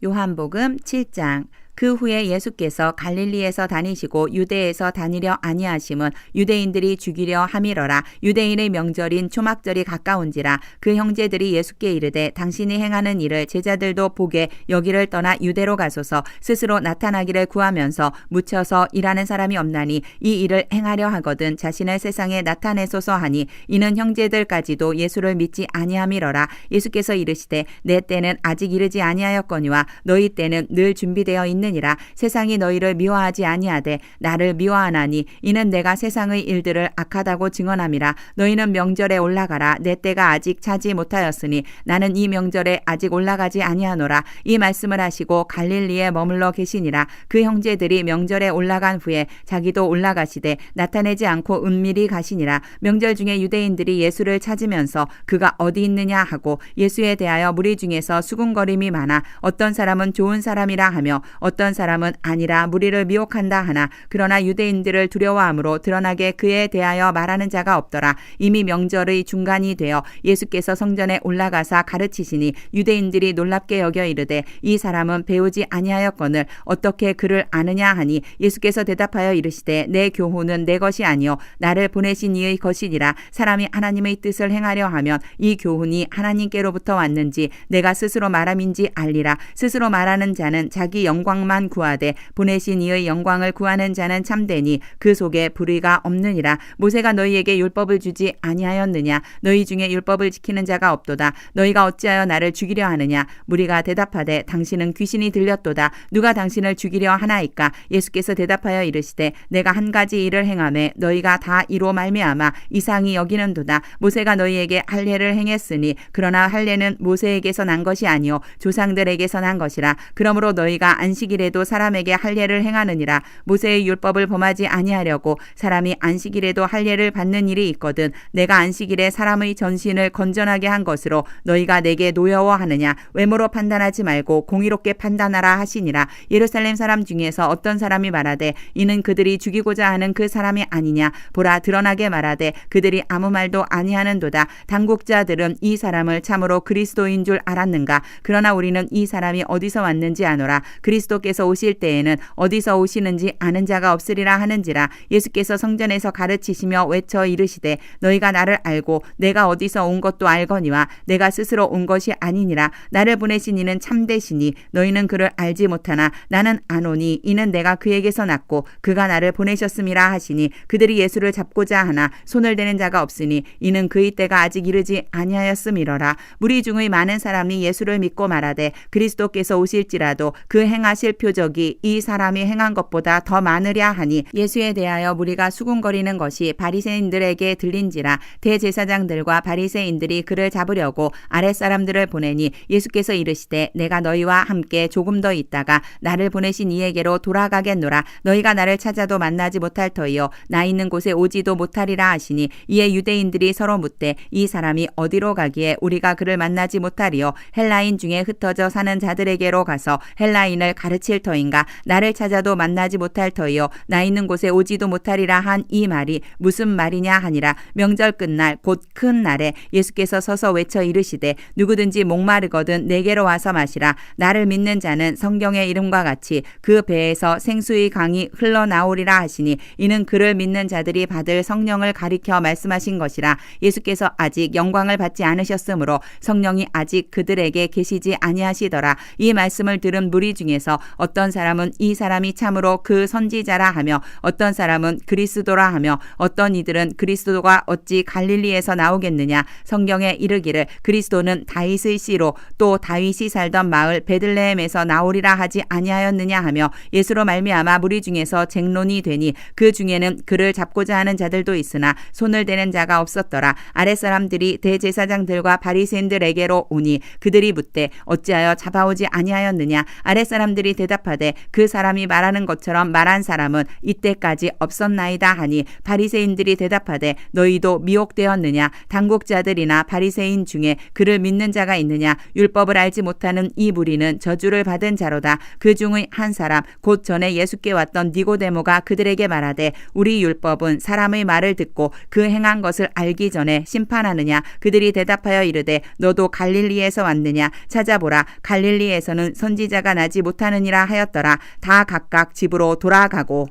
요한복음 7장. 그 후에 예수께서 갈릴리에서 다니시고 유대에서 다니려 아니하심은 유대인들이 죽이려 함이러라. 유대인의 명절인 초막절이 가까운지라. 그 형제들이 예수께 이르되 당신이 행하는 일을 제자들도 보게 여기를 떠나 유대로 가소서. 스스로 나타나기를 구하면서 묻혀서 일하는 사람이 없나니 이 일을 행하려 하거든 자신을 세상에 나타내소서 하니 이는 형제들까지도 예수를 믿지 아니함이러라. 예수께서 이르시되 내 때는 아직 이르지 아니하였거니와 너희 때는 늘 준비되어 있느니라. 세상이 너희를 미워하지 아니하되 나를 미워하나니 이는 내가 세상의 일들을 악하다고 증언함이라. 너희는 명절에 올라가라. 내 때가 아직 차지 못하였으니 나는 이 명절에 아직 올라가지 아니하노라. 이 말씀을 하시고 갈릴리에 머물러 계시니라. 그 형제들이 명절에 올라간 후에 자기도 올라가시되 나타내지 않고 은밀히 가시니라. 명절 중에 유대인들이 예수를 찾으면서 그가 어디 있느냐 하고 예수에 대하여 무리 중에서 수군거림이 많아 어떤 사람은 좋은 사람이라 하며 어떤 사람은 아니라 무리를 미혹한다 하나 그러나 유대인들을 두려워함으로 드러나게 그에 대하여 말하는 자가 없더라. 이미 명절의 중간이 되어 예수께서 성전에 올라가사 가르치시니 유대인들이 놀랍게 여겨 이르되 이 사람은 배우지 아니하였거늘 어떻게 그를 아느냐 하니 예수께서 대답하여 이르시되 내 교훈은 내 것이 아니요 나를 보내신 이의 것이니라. 사람이 하나님의 뜻을 행하려 하면 이 교훈이 하나님께로부터 왔는지 내가 스스로 말함인지 알리라. 스스로 말하는 자는 자기 영광만 구하되 보내신 이의 영광을 구하는 자는 참되니 그 속에 불의가 없느니라. 모세가 너희에게 율법을 주지 아니하였느냐? 너희 중에 율법을 지키는 자가 없도다. 너희가 어찌하여 나를 죽이려 하느냐? 무리가 대답하되 당신은 귀신이 들렸도다. 누가 당신을 죽이려 하나이까? 예수께서 대답하여 이르시되 내가 한 가지 일을 행하매 너희가 다 이로 말미암아 이상히 여기는도다. 모세가 너희에게 할례를 행했으니 그러나 할례는 모세에게서 난 것이 아니요 조상들에게서 난 것이라. 그러므로 너희가 안식일에도 사람에게 할례를 행하느니라. 모세의 율법을 범하지 아니하려고 사람이 안식일에도 할례를 받는 일이 있거든 내가 안식일에 사람의 전신을 건전하게 한 것으로 너희가 내게 노여워하느냐? 외모로 판단하지 말고 공의롭게 판단하라 하시니라. 예루살렘 사람 중에서 어떤 사람이 말하되 이는 그들이 죽이고자 하는 그 사람이 아니냐? 보라 드러나게 말하되 그들이 아무 말도 아니하는도다. 당국자들은 이 사람을 참으로 그리스도인 줄 알았는가? 그러나 우리는 이 사람이 어디서 왔는지 아노라. 그리스도께서 오실 때에는 어디서 오시는지 아는 자가 없으리라 하는지라. 예수께서 성전에서 가르치시며 외쳐 이르시되 너희가 나를 알고 내가 어디서 온 것도 알거니와 내가 스스로 온 것이 아니니라. 나를 보내신 이는 참되시니 너희는 그를 알지 못하나 나는 아노니 이는 내가 그에게서 났고 그가 나를 보내셨음이라 하시니 그들이 예수를 잡고자 하나 손을 대는 자가 없으니 이는 그의 때가 아직 이르지 아니하였음이러라. 무리 중의 많은 사람이 예수를 믿고 말하되 그리스도께서 오실지라도 그 행하실 표적이 이 사람이 행한 것보다 더 많으랴 하니 예수에 대하여 무리가 수군거리는 것이 바리새인들에게 들린지라. 대제사장들과 바리새인들이 그를 잡으려고 아랫사람들을 보내니 예수께서 이르시되 내가 너희와 함께 조금 더 있다가 나를 보내신 이에게로 돌아가겠노라. 너희가 나를 찾아도 만나지 못할 터이요 나 있는 곳에 오지도 못하리라 하시니 이에 유대인들이 서로 묻되 이 사람이 어디로 가기에 우리가 그를 만나지 못하리요? 헬라인 중에 흩어져 사는 자들에게로 가서 헬라인을 가르칠 터인가? 나를 찾아도 만나지 못할 터이요 나 있는 곳에 오지도 못하리라 한 이 말이 무슨 말이냐 하니라. 명절 끝날 곧 큰 날에 예수께서 서서 외쳐 이르시되 누구든지 목마르거든 내게로 와서 마시라. 나를 믿는 자는 성경의 이름과 같이 그 배에서 생수의 강이 흘러나오리라 하시니 이는 그를 믿는 자들이 받을 성령을 가리켜 말씀하신 것이라. 예수께서 아직 영광을 받지 않으셨으므로 성령이 아직 그들에게 계시지 아니하시더라. 이 말씀을 들은 무리 중에서 어떤 사람은 이 사람이 참으로 그 선지자라 하며 어떤 사람은 그리스도라 하며 어떤 이들은 그리스도가 어찌 갈릴리에서 나오겠느냐? 성경에 이르기를 그리스도는 다윗의 씨로 또 다윗이 살던 마을 베들레헴에서 나오리라 하지 아니하였느냐 하며 예수로 말미암아 무리 중에서 쟁론이 되니 그 중에는 그를 잡고자 하는 자들도 있으나 손을 대는 자가 없었더라. 아랫사람들이 대제사장들과 바리새인들에게로 오니 그들이 묻되 어찌하여 잡아오지 아니하였느냐? 아랫사람들이 대답하되 그 사람이 말하는 것처럼 말한 사람은 이때까지 없었나이다 하니 바리새인들이 대답하되 너희도 미혹되었느냐? 당국자들이나 바리새인 중에 그를 믿는 자가 있느냐? 율법을 알지 못하는 이 무리는 저주를 받은 자로다. 그 중의 한 사람 곧 전에 예수께 왔던 니고데모가 그들에게 말하되 우리 율법은 사람의 말을 듣고 그 행한 것을 알기 전에 심판하느냐? 그들이 대답하여 이르되 너도 갈릴리에서 왔느냐? 찾아보라. 갈릴리에서는 선지자가 나지 못하느냐 하느니라 하였더라. 다 각각 집으로 돌아가고.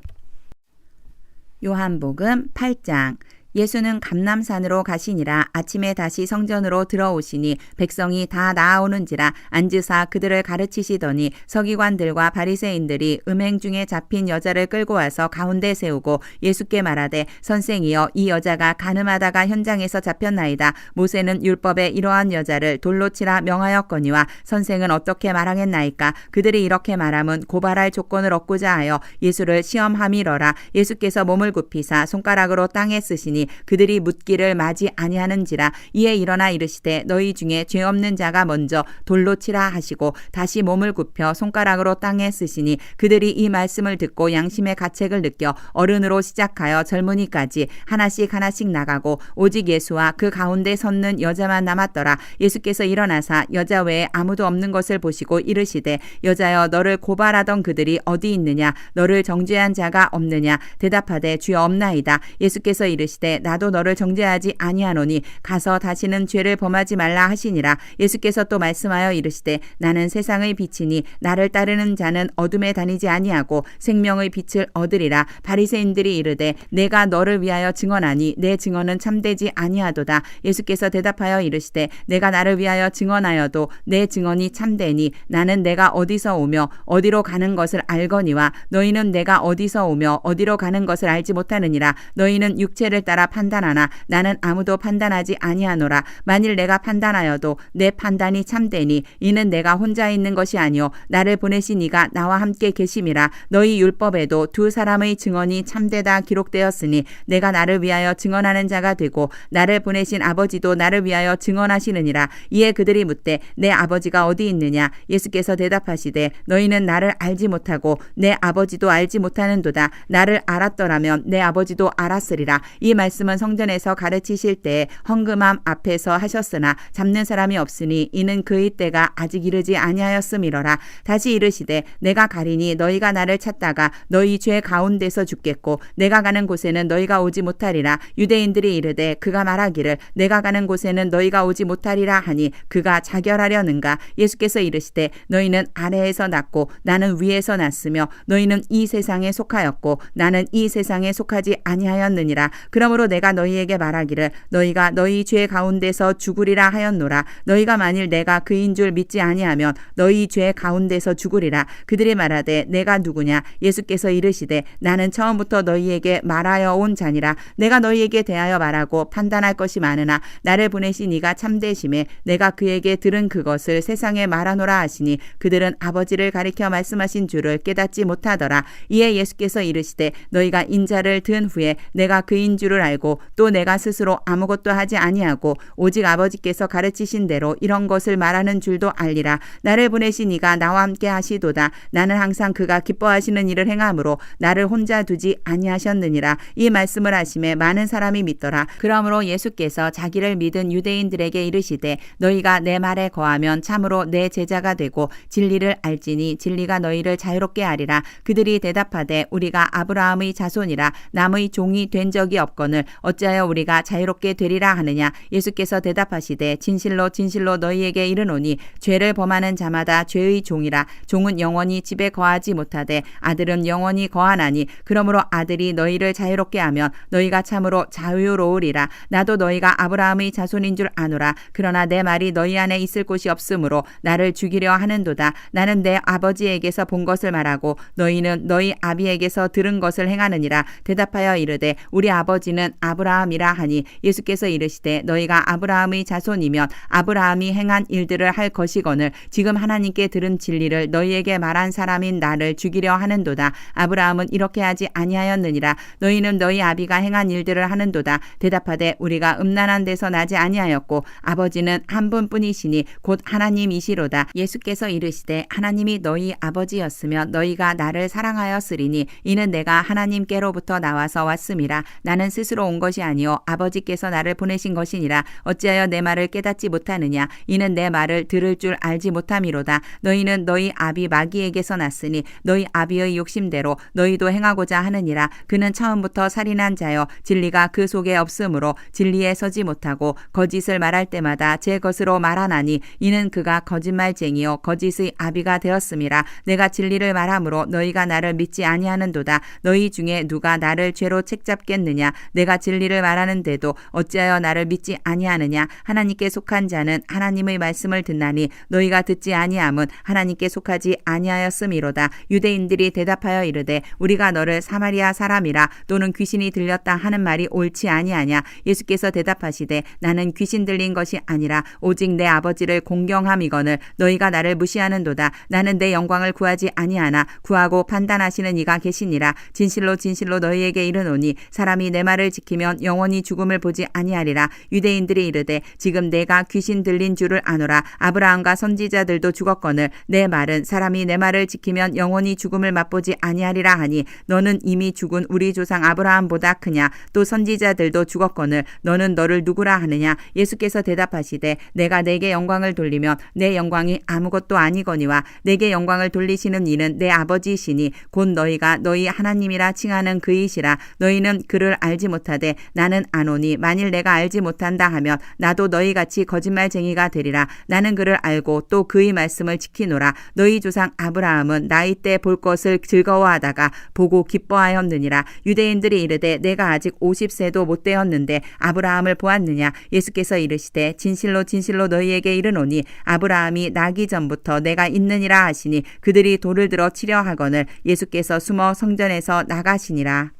요한복음 8장. 예수는 감람산으로 가시니라. 아침에 다시 성전으로 들어오시니 백성이 다 나아오는지라 앉으사 그들을 가르치시더니 서기관들과 바리새인들이 음행 중에 잡힌 여자를 끌고 와서 가운데 세우고 예수께 말하되 선생이여 이 여자가 간음하다가 현장에서 잡혔나이다. 모세는 율법에 이러한 여자를 돌로 치라 명하였거니와 선생은 어떻게 말하겠나이까. 그들이 이렇게 말함은 고발할 조건을 얻고자 하여 예수를 시험함이러라. 예수께서 몸을 굽히사 손가락으로 땅에 쓰시니 그들이 묻기를 마지 아니하는지라. 이에 일어나 이르시되 너희 중에 죄 없는 자가 먼저 돌로 치라 하시고 다시 몸을 굽혀 손가락으로 땅에 쓰시니 그들이 이 말씀을 듣고 양심의 가책을 느껴 어른으로 시작하여 젊은이까지 하나씩 나가고 오직 예수와 그 가운데 섰는 여자만 남았더라. 예수께서 일어나사 여자 외에 아무도 없는 것을 보시고 이르시되 여자여 너를 고발하던 그들이 어디 있느냐. 너를 정죄한 자가 없느냐. 대답하되 주여 없나이다. 예수께서 이르시되 나도 너를 정죄하지 아니하노니 가서 다시는 죄를 범하지 말라 하시니라. 예수께서 또 말씀하여 이르시되 나는 세상의 빛이니 나를 따르는 자는 어둠에 다니지 아니하고 생명의 빛을 얻으리라. 바리새인들이 이르되 내가 너를 위하여 증언하니 내 증언은 참되지 아니하도다. 예수께서 대답하여 이르시되 내가 나를 위하여 증언하여도 내 증언이 참되니 나는 내가 어디서 오며 어디로 가는 것을 알거니와 너희는 내가 어디서 오며 어디로 가는 것을 알지 못하느니라. 너희는 육체를 따라 판단하나 나는 아무도 판단하지 아니하노라. 만일 내가 판단하여도 내 판단이 참되니 이는 내가 혼자 있는 것이 아니요 나를 보내신 이가 나와 함께 계심이라. 너희 율법에도 두 사람의 증언이 참되다 기록되었으니 내가 나를 위하여 증언하는 자가 되고 나를 보내신 아버지도 나를 위하여 증언하시느니라. 이에 그들이 묻되 내 아버지가 어디 있느냐. 예수께서 대답하시되 너희는 나를 알지 못하고 내 아버지도 알지 못하는도다. 나를 알았더라면 내 아버지도 알았으리라. 이 말씀은 성전에서 가르치실 때에 헌금함 앞에서 하셨으나 잡는 사람이 없으니 이는 그의 때가 아직 이르지 아니하였음이러라. 다시 이르시되 내가 가리니 너희가 나를 찾다가 너희 죄 가운데서 죽겠고 내가 가는 곳에는 너희가 오지 못하리라. 유대인들이 이르되 그가 말하기를 내가 가는 곳에는 너희가 오지 못하리라 하니 그가 자결하려는가. 예수께서 이르시되 너희는 아래에서 났고 나는 위에서 났으며 너희는 이 세상에 속하였고 나는 이 세상에 속하지 아니하였느니라. 그러므로 내가 너희에게 말하기를 너희가 너희 죄 가운데서 죽으리라 하였노라. 너희가 만일 내가 그인 줄 믿지 아니하면 너희 죄 가운데서 죽으리라. 그들이 말하되 내가 누구냐. 예수께서 이르시되 나는 처음부터 너희에게 말하여 온 자니라. 내가 너희에게 대하여 말하고 판단할 것이 많으나 나를 보내신 이가 참되심에 내가 그에게 들은 그것을 세상에 말하노라 하시니 그들은 아버지를 가리켜 말씀하신 줄을 깨닫지 못하더라. 이에 예수께서 이르시되 너희가 인자를 든 후에 내가 그인 줄을 알고 또 내가 스스로 아무것도 하지 아니하고 오직 아버지께서 가르치신 대로 이런 것을 말하는 줄도 알리라. 나를 보내신 이가 나와 함께 하시도다. 나는 항상 그가 기뻐하시는 일을 행함으로 나를 혼자 두지 아니하셨느니라. 이 말씀을 하심에 많은 사람이 믿더라. 그러므로 예수께서 자기를 믿은 유대인들에게 이르시되 너희가 내 말에 거하면 참으로 내 제자가 되고 진리를 알지니 진리가 너희를 자유롭게 하리라. 그들이 대답하되 우리가 아브라함의 자손이라 남의 종이 된 적이 없거늘 어찌하여 우리가 자유롭게 되리라 하느냐. 예수께서 대답하시되 진실로 진실로 너희에게 이르노니 죄를 범하는 자마다 죄의 종이라. 종은 영원히 집에 거하지 못하되 아들은 영원히 거하나니 그러므로 아들이 너희를 자유롭게 하면 너희가 참으로 자유로우리라. 나도 너희가 아브라함의 자손인 줄 아노라. 그러나 내 말이 너희 안에 있을 곳이 없으므로 나를 죽이려 하는도다. 나는 내 아버지에게서 본 것을 말하고 너희는 너희 아비에게서 들은 것을 행하느니라. 대답하여 이르되 우리 아버지는 아브라함이라 하니 예수께서 이르시되 너희가 아브라함의 자손이면 아브라함이 행한 일들을 할 것이거늘 지금 하나님께 들은 진리를 너희에게 말한 사람인 나를 죽이려 하는도다. 아브라함은 이렇게 하지 아니하였느니라. 너희는 너희 아비가 행한 일들을 하는도다. 대답하되 우리가 음란한 데서 나지 아니하였고 아버지는 한 분뿐이시니 곧 하나님이시로다. 예수께서 이르시되 하나님이 너희 아버지였으면 너희가 나를 사랑하였으리니 이는 내가 하나님께로부터 나와서 왔음이라. 나는 스스로 스스로 온 것이 아니요 아버지께서 나를 보내신 것이니라. 어찌하여 내 말을 깨닫지 못하느냐. 이는 내 말을 들을 줄 알지 못함이로다. 너희는 너희 아비 마귀에게서 났으니 너희 아비의 욕심대로 너희도 행하고자 하느니라. 그는 처음부터 살인한 자여 진리가 그 속에 없으므로 진리에 서지 못하고 거짓을 말할 때마다 제 것으로 말하나니 이는 그가 거짓말쟁이요 거짓의 아비가 되었음이라. 내가 진리를 말하므로 너희가 나를 믿지 아니하는도다. 너희 중에 누가 나를 죄로 책잡겠느냐. 내가 진리를 말하는데도 어찌하여 나를 믿지 아니하느냐. 하나님께 속한 자는 하나님의 말씀을 듣나니 너희가 듣지 아니함은 하나님께 속하지 아니하였음이로다. 유대인들이 대답하여 이르되 우리가 너를 사마리아 사람이라 또는 귀신이 들렸다 하는 말이 옳지 아니하냐. 예수께서 대답하시되 나는 귀신 들린 것이 아니라 오직 내 아버지를 공경함이거늘 너희가 나를 무시하는도다. 나는 내 영광을 구하지 아니하나 구하고 판단하시는 이가 계시니라. 진실로 진실로 너희에게 이르노니 사람이 내 말을 지키면 영원히 죽음을 보지 아니하리라. 유대인들이 이르되 지금 내가 귀신 들린 줄을 아노라. 아브라함과 선지자들도 죽었거늘 내 말은 사람이 내 말을 지키면 영원히 죽음을 맛보지 아니하리라 하니 너는 이미 죽은 우리 조상 아브라함보다 크냐. 또 선지자들도 죽었거늘 너는 너를 누구라 하느냐. 예수께서 대답하시되 내가 내게 영광을 돌리면 내 영광이 아무것도 아니거니와 내게 영광을 돌리시는 이는 내 아버지시니 곧 너희가 너희 하나님이라 칭하는 그이시라. 너희는 그를 알지 못하되 나는 아노니 만일 내가 알지 못한다 하면 나도 너희같이 거짓말쟁이가 되리라. 나는 그를 알고 또 그의 말씀을 지키노라. 너희 조상 아브라함은 나이 때 볼 것을 즐거워하다가 보고 기뻐하였느니라. 유대인들이 이르되 내가 아직 50세도 못 되었는데 아브라함을 보았느냐. 예수께서 이르시되 진실로 진실로 너희에게 이르노니 아브라함이 나기 전부터 내가 있느니라 하시니 그들이 돌을 들어 치려 하거늘 예수께서 숨어 성전에서 나가시니라.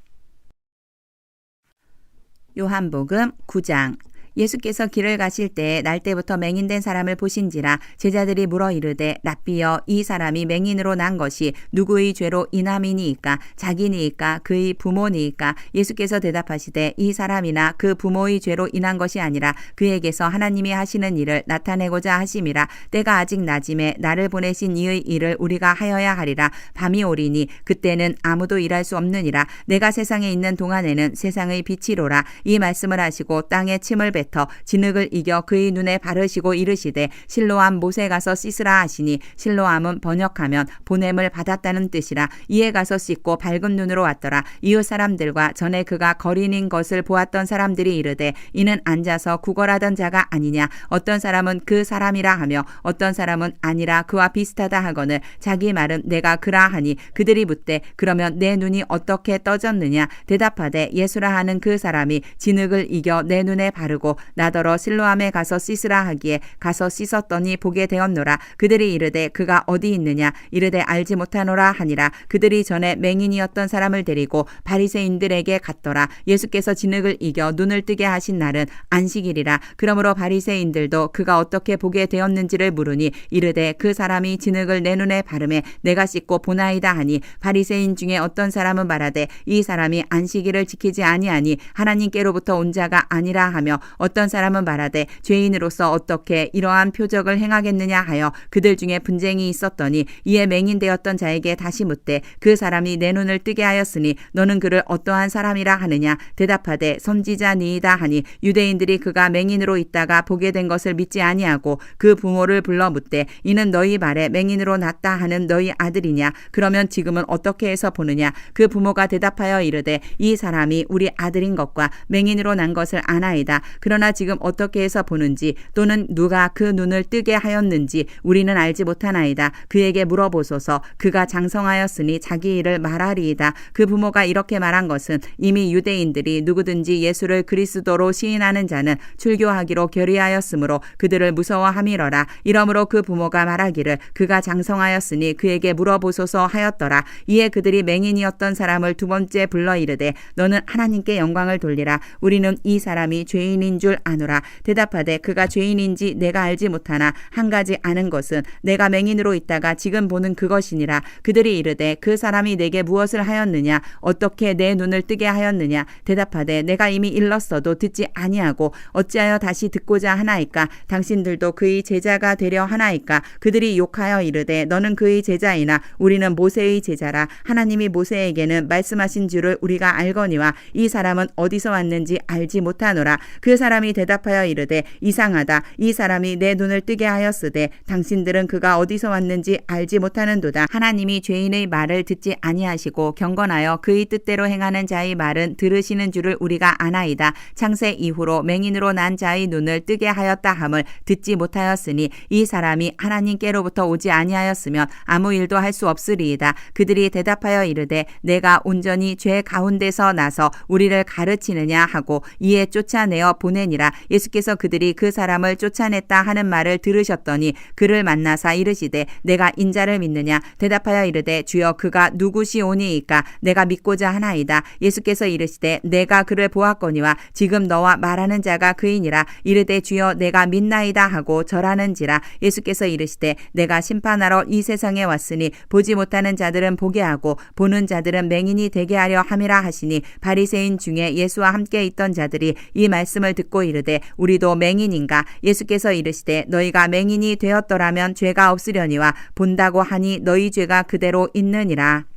요한복음 9장. 예수께서 길을 가실 때에 날때부터 맹인된 사람을 보신지라. 제자들이 물어 이르되 랍비여 이 사람이 맹인으로 난 것이 누구의 죄로 인함이니이까 자기니이까 그의 부모니이까. 예수께서 대답하시되 이 사람이나 그 부모의 죄로 인한 것이 아니라 그에게서 하나님이 하시는 일을 나타내고자 하심이라. 때가 아직 낮음에 나를 보내신 이의 일을 우리가 하여야 하리라. 밤이 오리니 그때는 아무도 일할 수 없느니라. 내가 세상에 있는 동안에는 세상의 빛이로라. 이 말씀을 하시고 땅에 침을 뱉어 진흙을 이겨 그의 눈에 바르시고 이르시되 실로암 못에 가서 씻으라 하시니 실로암은 번역하면 보냄을 받았다는 뜻이라. 이에 가서 씻고 밝은 눈으로 왔더라. 이웃 사람들과 전에 그가 거린인 것을 보았던 사람들이 이르되 이는 앉아서 구걸하던 자가 아니냐. 어떤 사람은 그 사람이라 하며 어떤 사람은 아니라 그와 비슷하다 하거늘 자기 말은 내가 그라 하니 그들이 묻되 그러면 내 눈이 어떻게 떠졌느냐. 대답하되 예수라 하는 그 사람이 진흙을 이겨 내 눈에 바르고 나더러 실로암에 가서 씻으라 하기에 가서 씻었더니 보게 되었노라. 그들이 이르되 그가 어디 있느냐. 이르되 알지 못하노라 하니라. 그들이 전에 맹인이었던 사람을 데리고 바리새인들에게 갔더라. 예수께서 진흙을 이겨 눈을 뜨게 하신 날은 안식일이라. 그러므로 바리새인들도 그가 어떻게 보게 되었는지를 물으니 이르되 그 사람이 진흙을 내 눈에 바르매 내가 씻고 보나이다 하니 바리새인 중에 어떤 사람은 말하되 이 사람이 안식일을 지키지 아니하니 하나님께로부터 온 자가 아니라 하며 어떤 사람은 말하되 죄인으로서 어떻게 이러한 표적을 행하겠느냐 하여 그들 중에 분쟁이 있었더니 이에 맹인되었던 자에게 다시 묻되 그 사람이 내 눈을 뜨게 하였으니 너는 그를 어떠한 사람이라 하느냐. 대답하되 선지자니이다 하니 유대인들이 그가 맹인으로 있다가 보게 된 것을 믿지 아니하고 그 부모를 불러 묻되 이는 너희 말에 맹인으로 났다 하는 너희 아들이냐. 그러면 지금은 어떻게 해서 보느냐. 그 부모가 대답하여 이르되 이 사람이 우리 아들인 것과 맹인으로 난 것을 아나이다. 그러나 지금 어떻게 해서 보는지 또는 누가 그 눈을 뜨게 하였는지 우리는 알지 못하나이다. 그에게 물어보소서. 그가 장성하였으니 자기 일을 말하리이다. 그 부모가 이렇게 말한 것은 이미 유대인들이 누구든지 예수를 그리스도로 시인하는 자는 출교하기로 결의하였으므로 그들을 무서워함이러라. 이러므로 그 부모가 말하기를 그가 장성하였으니 그에게 물어보소서 하였더라. 이에 그들이 맹인이었던 사람을 두 번째 불러 이르되 너는 하나님께 영광을 돌리라. 우리는 이 사람이 죄인인 줄 아노라. 대답하되 그가 죄인인지 내가 알지 못하나 한 가지 아는 것은 내가 맹인으로 있다가 지금 보는 그것이니라. 그들이 이르되 그 사람이 내게 무엇을 하였느냐? 어떻게 내 눈을 뜨게 하였느냐? 대답하되 내가 이미 일렀어도 듣지 아니하고 어찌하여 다시 듣고자 하나이까? 당신들도 그의 제자가 되려 하나이까? 그들이 욕하여 이르되 너는 그의 제자이나 우리는 모세의 제자라. 하나님이 모세에게는 말씀하신 줄을 우리가 알거니와 이 사람은 어디서 왔는지 알지 못하노라. 그 사람이 대답하여 이르되 이상하다. 이 사람이 내 눈을 뜨게 하였으되 당신들은 그가 어디서 왔는지 알지 못하는도다. 하나님이 죄인의 말을 듣지 아니하시고 경건하여 그의 뜻대로 행하는 자의 말은 들으시는 줄을 우리가 아나이다. 창세 이후로 맹인으로 난 자의 눈을 뜨게 하였다 함을 듣지 못하였으니 이 사람이 하나님께로부터 오지 아니하였으면 아무 일도 할 수 없으리이다. 그들이 대답하여 이르되 내가 온전히 죄 가운데서 나서 우리를 가르치느냐 하고 이에 쫓아내어 보내니라. 예수께서 그들이 그 사람을 쫓아냈다 하는 말을 들으셨더니 그를 만나사 이르시되 내가 인자를 믿느냐? 대답하여 이르되 주여 그가 누구시오니이까? 내가 믿고자 하나이다. 예수께서 이르시되 내가 그를 보았거니와 지금 너와 말하는 자가 그이니라. 이르되 주여 내가 믿나이다 하고 절하는지라. 예수께서 이르시되 내가 심판하러 이 세상에 왔으니 보지 못하는 자들은 보게 하고 보는 자들은 맹인이 되게 하려 함이라 하시니 바리새인 중에 예수와 함께 있던 자들이 이 말씀을 듣고 이르되 우리도 맹인인가? 예수께서 이르시되 너희가 맹인이 되었더라면 죄가 없으려니와 본다고 하니 너희 죄가 그대로 있느니라.